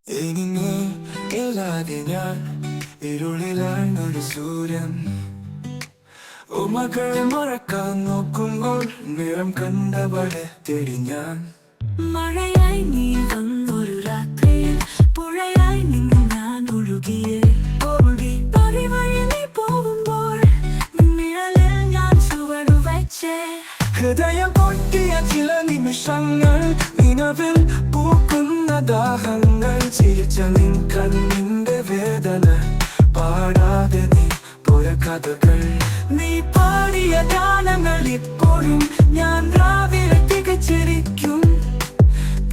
ഇനി ഇല്ലാതെ ഞാൻ ഇരുളിലാഴ്ന്നൊരു സൂര്യൻ ഉമകളെ മറക്കാൻ നോക്കുമ്പോൾ നിറം കണ്ടവളെ തേടി ഞാൻ മഴയായി നീ വന്നൊരു രാത്രിയിൽ പുഴയായി നിന്ന് ഞാൻ ഒഴുകിയേ ഒഴുകി പറിവഴി നീ പോകുമ്പോൾ നിഴലിൽ ഞാൻ ചുവടുവെച്ചേ ഹൃദയം പൊട്ടിയ ചില നിമിഷങ്ങൾ നിലവിൽ പൂക്കുന്ന ദാഹങ്ങൾ ചിരിച്ച നിൻ കണ്ണിന്റെ വേദന പാടാതെ നീ പോയ കഥകൾ നീ പാടിയ ഗാനങ്ങൾ ഇപ്പോഴും ഞാൻ രാവിലെ തികച്ചിരിക്കും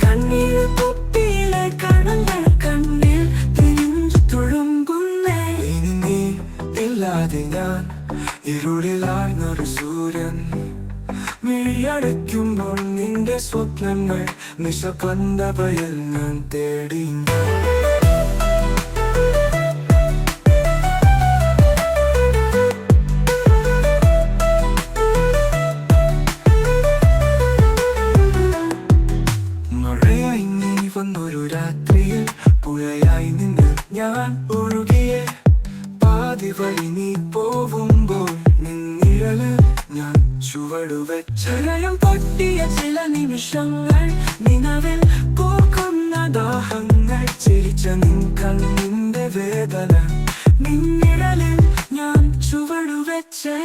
കണ്ണീർ കുപ്പിയിലെ കടങ്ങൾ കണ്ണിൽ തിരിഞ്ഞു തുളുമ്പുന്നേ ഇനി നീ ഇല്ലാതെ ഞാൻ ഇരുളിലാഴ്ന്നൊരു സൂര്യൻ മിഴിയടയ്ക്കുമ്പോൾ നിന്റെ സ്വപ്നങ്ങൾ നിശബ്ദതയിൽ ഞാൻ തേടി മഴയായി നീ വന്നൊരു രാത്രിയിൽ പുഴയായി നിന്ന് ഞാൻ ഒഴുകിയേ പാതി വഴി നീ പോവുമ്പോൾ നിന്നിഴല് ഞാൻ ചുവടുവെച്ചരയം പൊട്ടിയ ചില നിമിഷങ്ങൾ നിലവിൽ പൂക്കുന്ന ദാഹങ്ങൾ ചിരിച്ച നിൻ കണ്ണിന്റെ വേദന നിന്നിഴലിൽ ഞാൻ ചുവടുവെച്ചേ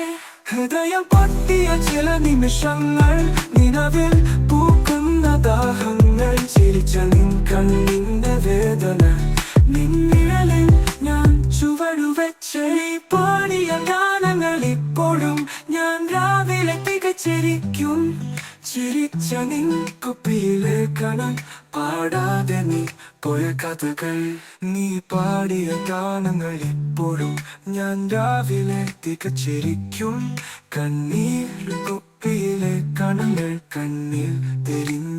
ഹൃദയം പൊട്ടിയ ചില നിമിഷങ്ങൾ നിലവിൽ പൂക്കുന്ന ദാഹങ്ങൾ ചിരിച്ച നിൻ കണ്ണിന്റെ വേദന നിന്നിഴലിൽ ഞാൻ ചുവടുവെച്ചേ പാടിയ ഗാനങ്ങൾ ഇപ്പോഴും ഞാൻ രാവിലെ തികച്ചിരിക്കും ചിരിച്ച നിൻ കുപ്പിയിലെ കണം പാടാതെ നീ പോയ കഥകൾ നീ പാടിയ ഗാനങ്ങൾ ഇപ്പോഴും ഞാൻ രാവിലെ തികച്ചിരിക്കും കണ്ണീർ കുപ്പിയിലെ കണങ്ങൾ കണ്ണിൽ തെരിഞ്ഞു